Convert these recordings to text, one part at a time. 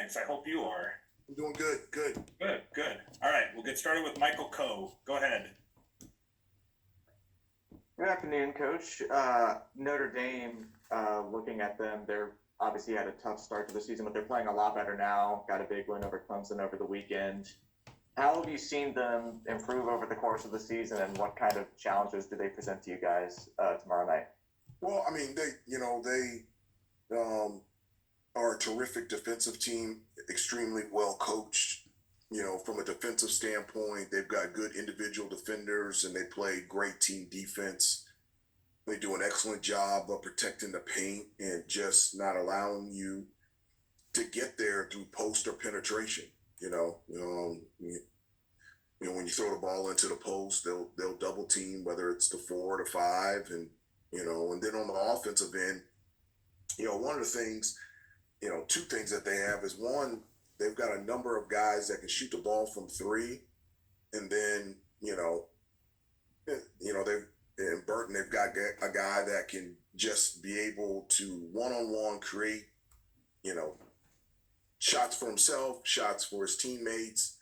thanks. I hope you are. I'm doing good. Good. All right, we'll get started with Michael Coe. Go ahead. Good afternoon, Coach. Notre Dame, looking at them, they're obviously had a tough start to the season, but they're playing a lot better now. Got a big win over Clemson over the weekend. How have you seen them improve over the course of the season, and what kind of challenges do they present to you guys tomorrow night? Well, I mean, they are a terrific defensive team, extremely well coached. From a defensive standpoint, they've got good individual defenders and they play great team defense. They do an excellent job of protecting the paint and just not allowing you to get there through post or penetration. When you throw the ball into the post, they'll double team, whether it's the 4 or the 5, and then on the offensive end, one of the things, two things that they have is one, they've got a number of guys that can shoot the ball from 3, and then they've in Burton they've got a guy that can just be able to one-on-one create, shots for himself, shots for his teammates.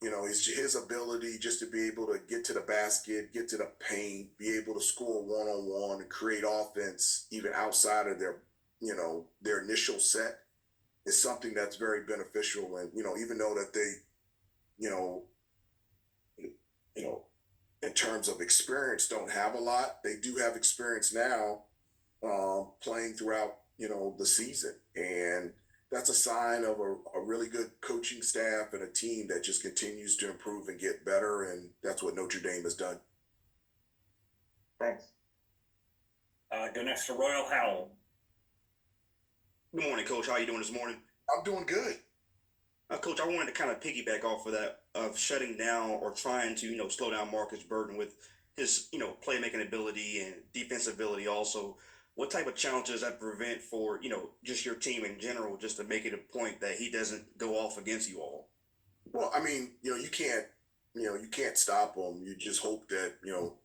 His ability just to be able to get to the basket, get to the paint, be able to score one-on-one and create offense even outside of their initial set is something that's very beneficial. And, even though that they, in terms of experience don't have a lot, they do have experience now playing throughout, the season. And that's a sign of a really good coaching staff and a team that just continues to improve and get better. And that's what Notre Dame has done. Thanks. Go next to Royal Howell. Good morning, Coach. How are you doing this morning? I'm doing good. Coach, I wanted to kind of piggyback off of that, of shutting down or trying to, slow down Marcus Burton with his, playmaking ability and defensive ability also. What type of challenges that prevent for, just your team in general, just to make it a point that he doesn't go off against you all? Well, I mean, you can't stop him. You just hope that,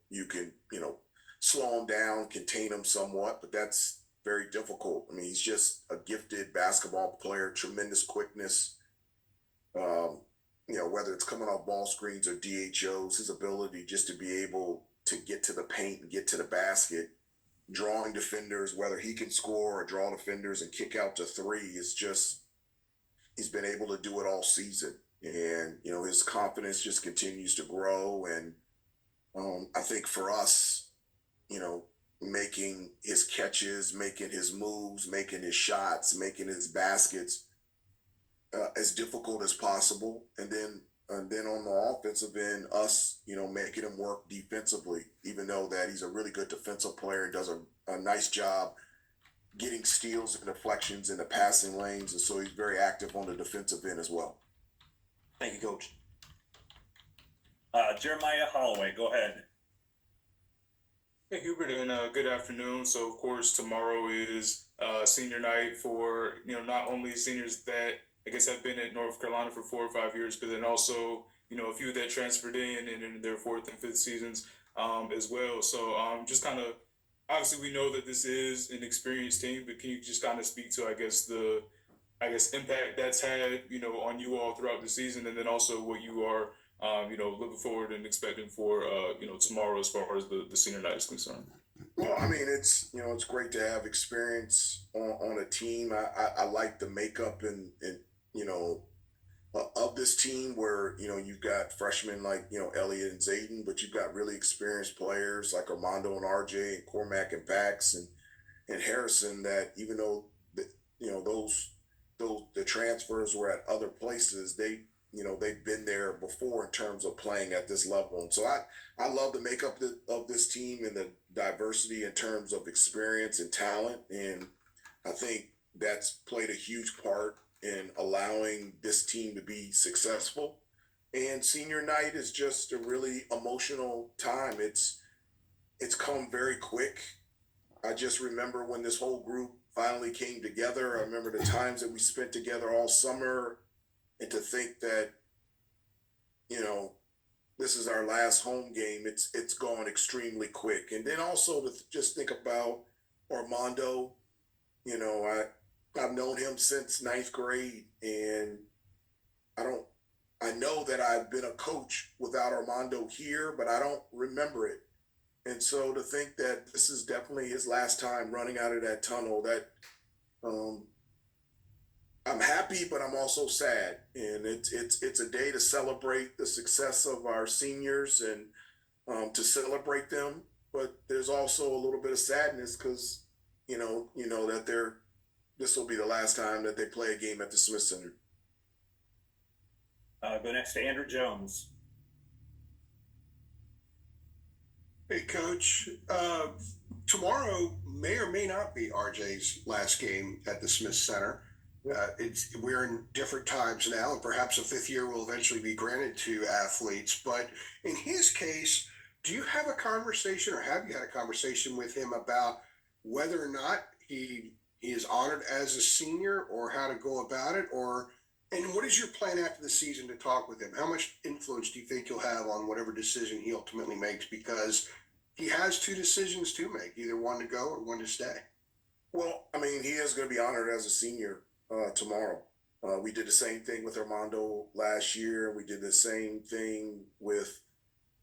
you can, slow him down, contain him somewhat, but that's very difficult. I mean, he's just a gifted basketball player, tremendous quickness. Whether it's coming off ball screens or DHOs, his ability just to be able to get to the paint and get to the basket, drawing defenders, whether he can score or draw defenders and kick out to 3 is just, he's been able to do it all season. And, his confidence just continues to grow. And I think for us, making his catches, making his moves, making his shots, making his baskets as difficult as possible. And then on the offensive end, us, making him work defensively, even though that he's a really good defensive player and does a nice job getting steals and deflections in the passing lanes. And so he's very active on the defensive end as well. Thank you, Coach. Jeremiah Holloway, go ahead. Hey, Hubert, and good afternoon. So, of course, tomorrow is senior night for, not only seniors that I guess have been at North Carolina for 4 or 5 years, but then also, a few that transferred in their 4th and 5th seasons as well. So just kind of, obviously we know that this is an experienced team, but can you just kind of speak to, I guess, impact that's had, on you all throughout the season, and then also what you are, looking forward and expecting for, tomorrow as far as the senior night is concerned? Well, I mean, it's great to have experience on a team. I like the makeup and of this team where, you've got freshmen like, Elliott and Zayden, but you've got really experienced players like Armando and RJ and Cormac and Pax and Harrison that even though, the transfers were at other places, they've been there before in terms of playing at this level. And so I love the makeup of this team and the diversity in terms of experience and talent. And I think that's played a huge part in allowing this team to be successful. And senior night is just a really emotional time. It's come very quick. I just remember when this whole group finally came together. I remember the times that we spent together all summer, and to think that, this is our last home game. It's gone extremely quick. And then also to just think about Armando, I've known him since ninth grade, and I know that I've been a coach without Armando here, but I don't remember it. And so to think that this is definitely his last time running out of that tunnel, that um, I'm happy, but I'm also sad. And it's a day to celebrate the success of our seniors and to celebrate them. But there's also a little bit of sadness because you know that this will be the last time that they play a game at the Smith Center. Go next to Andrew Jones. Hey, Coach. Tomorrow may or may not be RJ's last game at the Smith Center. We're in different times now, and perhaps a fifth year will eventually be granted to athletes. But in his case, do you have a conversation, or have you had a conversation with him about whether or not he is honored as a senior, or how to go about it, and what is your plan after the season to talk with him? How much influence do you think you'll have on whatever decision he ultimately makes? Because he has two decisions to make, either one to go or one to stay. Well, I mean, he is going to be honored as a senior tomorrow. We did the same thing with Armando last year. We did the same thing with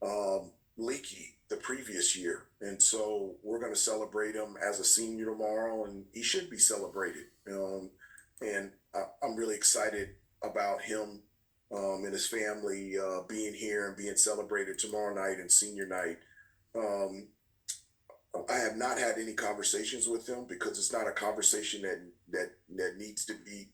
Leakey the previous year. And so we're going to celebrate him as a senior tomorrow, and he should be celebrated. And I'm really excited about him and his family being here and being celebrated tomorrow night and senior night. I have not had any conversations with him because it's not a conversation that needs to be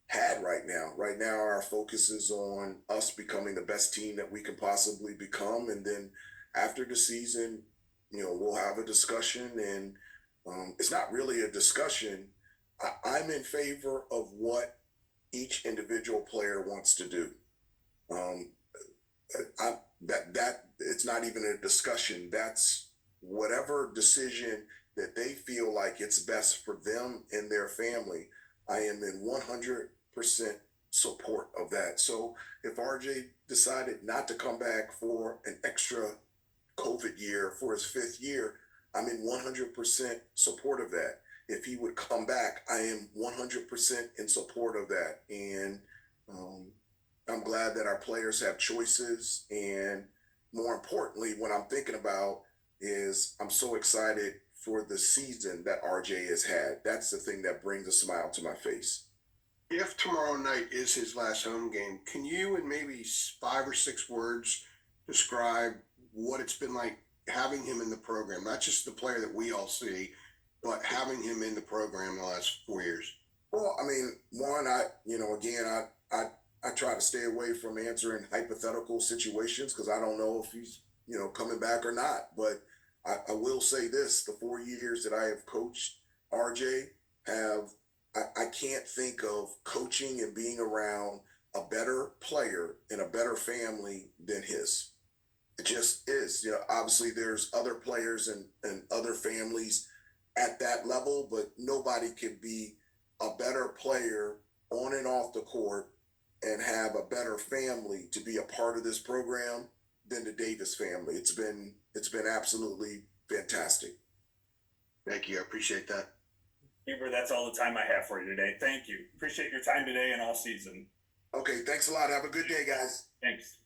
had right now. Right now, our focus is on us becoming the best team that we can possibly become, and then after the season, we'll have a discussion. And it's not really a discussion. I'm in favor of what each individual player wants to do. That it's not even a discussion. That's whatever decision that they feel like it's best for them and their family. I am in 100% support of that. So if RJ decided not to come back for an extra COVID year for his fifth year, I'm in 100% support of that. If he would come back, I am 100% in support of that. And I'm glad that our players have choices. And more importantly, what I'm thinking about is I'm so excited for the season that RJ has had. That's the thing that brings a smile to my face. If tomorrow night is his last home game, can you, in maybe 5 or 6 words, describe what it's been like having him in the program? Not just the player that we all see, but having him in the program the last 4 years. Well, I mean, one, I try to stay away from answering hypothetical situations because I don't know if he's, coming back or not. But I will say this: the 4 years that I have coached RJ I can't think of coaching and being around a better player and a better family than his. It just is. Obviously there's other players and other families at that level, but nobody can be a better player on and off the court and have a better family to be a part of this program than the Davis family. It's been absolutely fantastic. Thank you. I appreciate that. Hubert, that's all the time I have for you today. Thank you. Appreciate your time today and all season. Okay, thanks a lot. Have a good day, guys. Thanks.